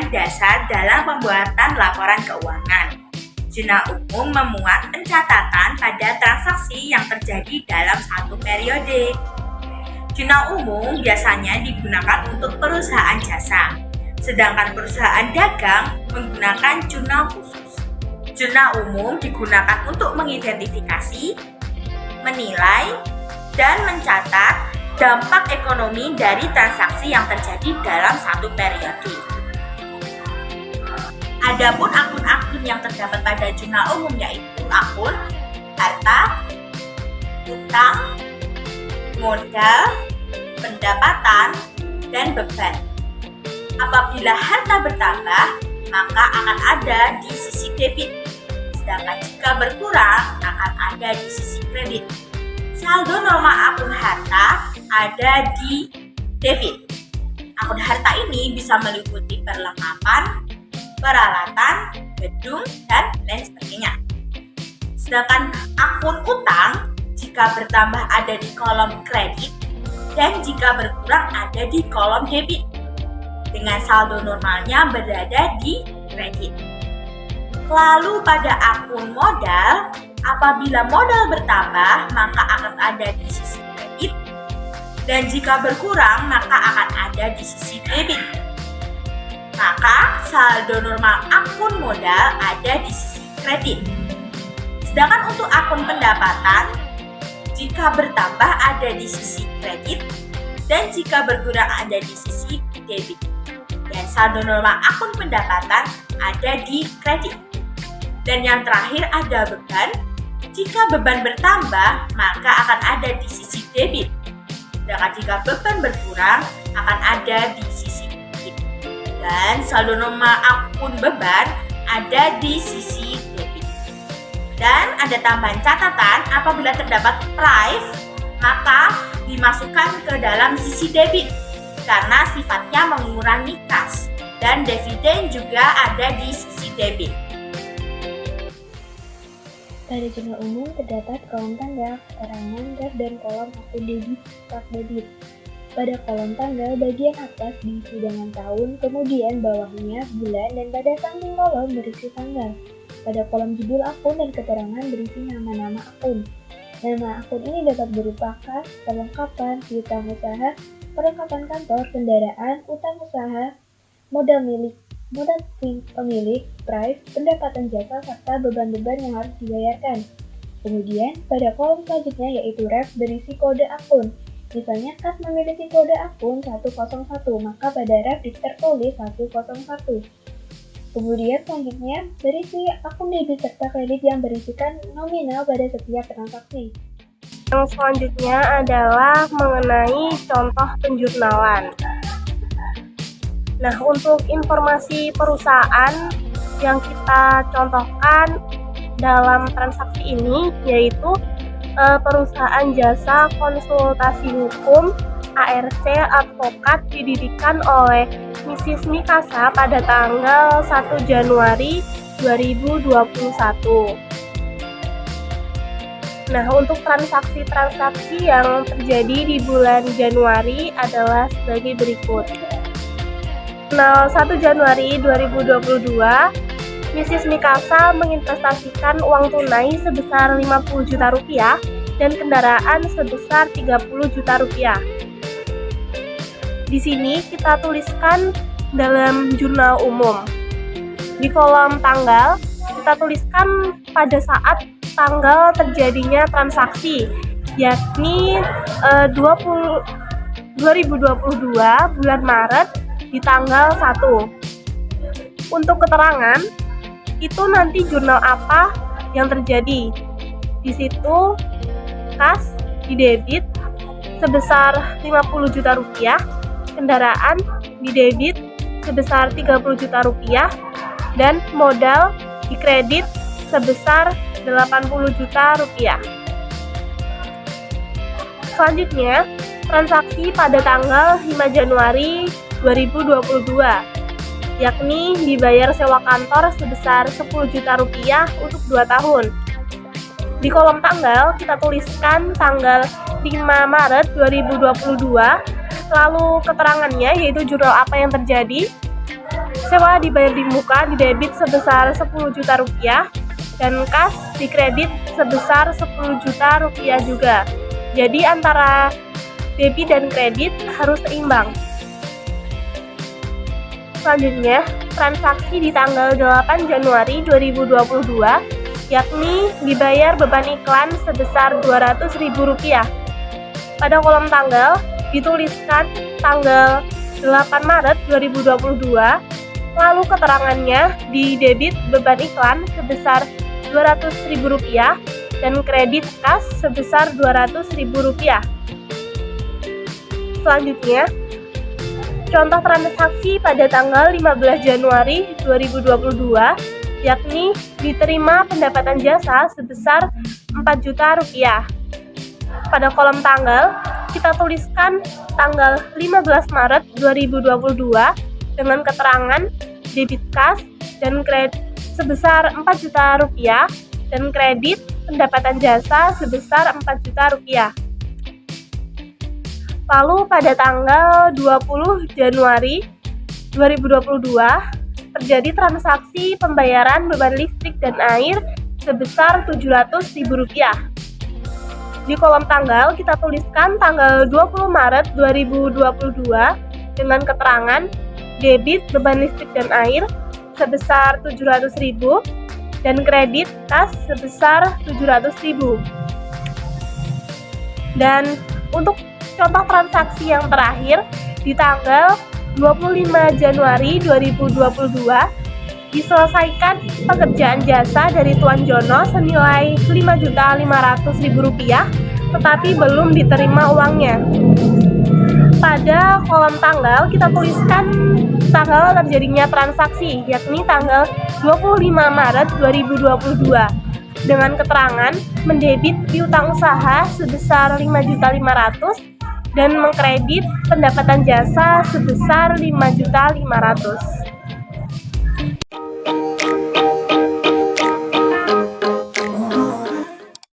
dasar dalam pembuatan laporan keuangan. Jurnal umum memuat pencatatan pada transaksi yang terjadi dalam satu periode. Jurnal umum biasanya digunakan untuk perusahaan jasa, sedangkan perusahaan dagang menggunakan jurnal khusus. Jurnal umum digunakan untuk mengidentifikasi, menilai, dan mencatat dampak ekonomi dari transaksi yang terjadi dalam satu periode. Adapun akun-akun yang terdapat pada jurnal umum yaitu akun harta, utang, modal, pendapatan, dan beban. Apabila harta bertambah, maka akan ada di sisi debit, sedangkan jika berkurang akan ada di sisi kredit. Saldo normal akun harta ada di debit. Akun harta ini bisa meliputi perlengkapan, peralatan, gedung, dan lain sebagainya. Sedangkan akun utang jika bertambah ada di kolom kredit dan jika berkurang ada di kolom debit, dengan saldo normalnya berada di kredit. Lalu pada akun modal, apabila modal bertambah maka akan ada di sisi kredit, dan jika berkurang maka akan ada di sisi debit. Maka saldo normal akun modal ada di sisi kredit. Sedangkan untuk akun pendapatan, jika bertambah ada di sisi kredit dan jika berkurang ada di sisi debit. Dan saldo normal akun pendapatan ada di kredit. Dan yang terakhir ada beban. Jika beban bertambah maka akan ada di sisi debit. Sedangkan jika beban berkurang akan ada di sisi kredit. Dan saldo normal akun beban ada di sisi debit. Dan ada tambahan catatan, apabila terdapat price maka dimasukkan ke dalam sisi debit karena sifatnya mengurangi kas, dan dividen juga ada di sisi debit. Pada jurnal umum terdapat kolom tanggal, keterangan, graf, dan kolom akun debit, start debit. Pada kolom tanggal, bagian atas diisi dengan tahun, kemudian bawahnya bulan, dan pada samping kolom berisi tanggal. Pada kolom judul akun dan keterangan berisi nama-nama akun. Nama akun ini dapat berupa kas, perlengkapan, piutang usaha, perlengkapan kantor, kendaraan, utang usaha, modal pemilik, price, pendapatan jasa, serta beban-beban yang harus dibayarkan. Kemudian, pada kolom selanjutnya yaitu ref berisi kode akun. Misalnya kas memiliki kode akun 101, maka pada ref tertulis 101. Kemudian selanjutnya berisi akun debit serta kredit yang berisikan nominal pada setiap transaksi. Yang selanjutnya adalah mengenai contoh penjurnalan. Nah, untuk informasi perusahaan yang kita contohkan dalam transaksi ini yaitu perusahaan jasa konsultasi hukum ARC Advokat didirikan oleh Mrs. Mikasa pada tanggal 1 Januari 2021. Nah, untuk transaksi-transaksi yang terjadi di bulan Januari adalah sebagai berikut. Tanggal 1 Januari 2022, Mrs. Mikasa menginvestasikan uang tunai sebesar 50 juta rupiah dan kendaraan sebesar 30 juta rupiah. Di sini kita tuliskan dalam jurnal umum. Di kolom tanggal, kita tuliskan pada saat tanggal terjadinya transaksi, yakni 2022 bulan Maret di tanggal 1. Untuk keterangan, itu nanti jurnal apa yang terjadi. Di situ kas di debit sebesar 50 juta rupiah, kendaraan di debit sebesar 30 juta rupiah, dan modal di kredit sebesar 80 juta rupiah. Selanjutnya, transaksi pada tanggal 5 Januari 2022, yakni dibayar sewa kantor sebesar 10 juta rupiah untuk 2 tahun. Di kolom tanggal, kita tuliskan tanggal 5 Maret 2022, lalu keterangannya yaitu jurnal apa yang terjadi, sewa dibayar di muka didebit sebesar 10 juta rupiah, dan kas dikredit sebesar 10 juta rupiah juga. Jadi antara debit dan kredit harus seimbang. Selanjutnya, transaksi di tanggal 8 Januari 2022, yakni dibayar beban iklan sebesar Rp200.000. Pada kolom tanggal, dituliskan tanggal 8 Maret 2022, lalu keterangannya di debit beban iklan sebesar Rp200.000 dan kredit kas sebesar Rp200.000. Selanjutnya, contoh transaksi pada tanggal 15 Januari 2022, yakni diterima pendapatan jasa sebesar Rp4 juta. Pada kolom tanggal, kita tuliskan tanggal 15 Maret 2022 dengan keterangan debit kas dan kredit sebesar Rp4 juta dan kredit pendapatan jasa sebesar Rp4 juta. Lalu pada tanggal 20 Januari 2022 terjadi transaksi pembayaran beban listrik dan air sebesar Rp700.000. Di kolom tanggal kita tuliskan tanggal 20 Maret 2022 dengan keterangan debit beban listrik dan air sebesar Rp700.000 dan kredit kas sebesar Rp700.000. Dan untuk contoh transaksi yang terakhir di tanggal 25 Januari 2022 diselesaikan pekerjaan jasa dari Tuan Jono senilai Rp5.500.000 tetapi belum diterima uangnya. Pada kolom tanggal kita tuliskan tanggal terjadinya transaksi, yakni tanggal 25 Maret 2022 dengan keterangan mendebit piutang usaha sebesar Rp5.500.000 dan mengkredit pendapatan jasa sebesar Rp5.500.000.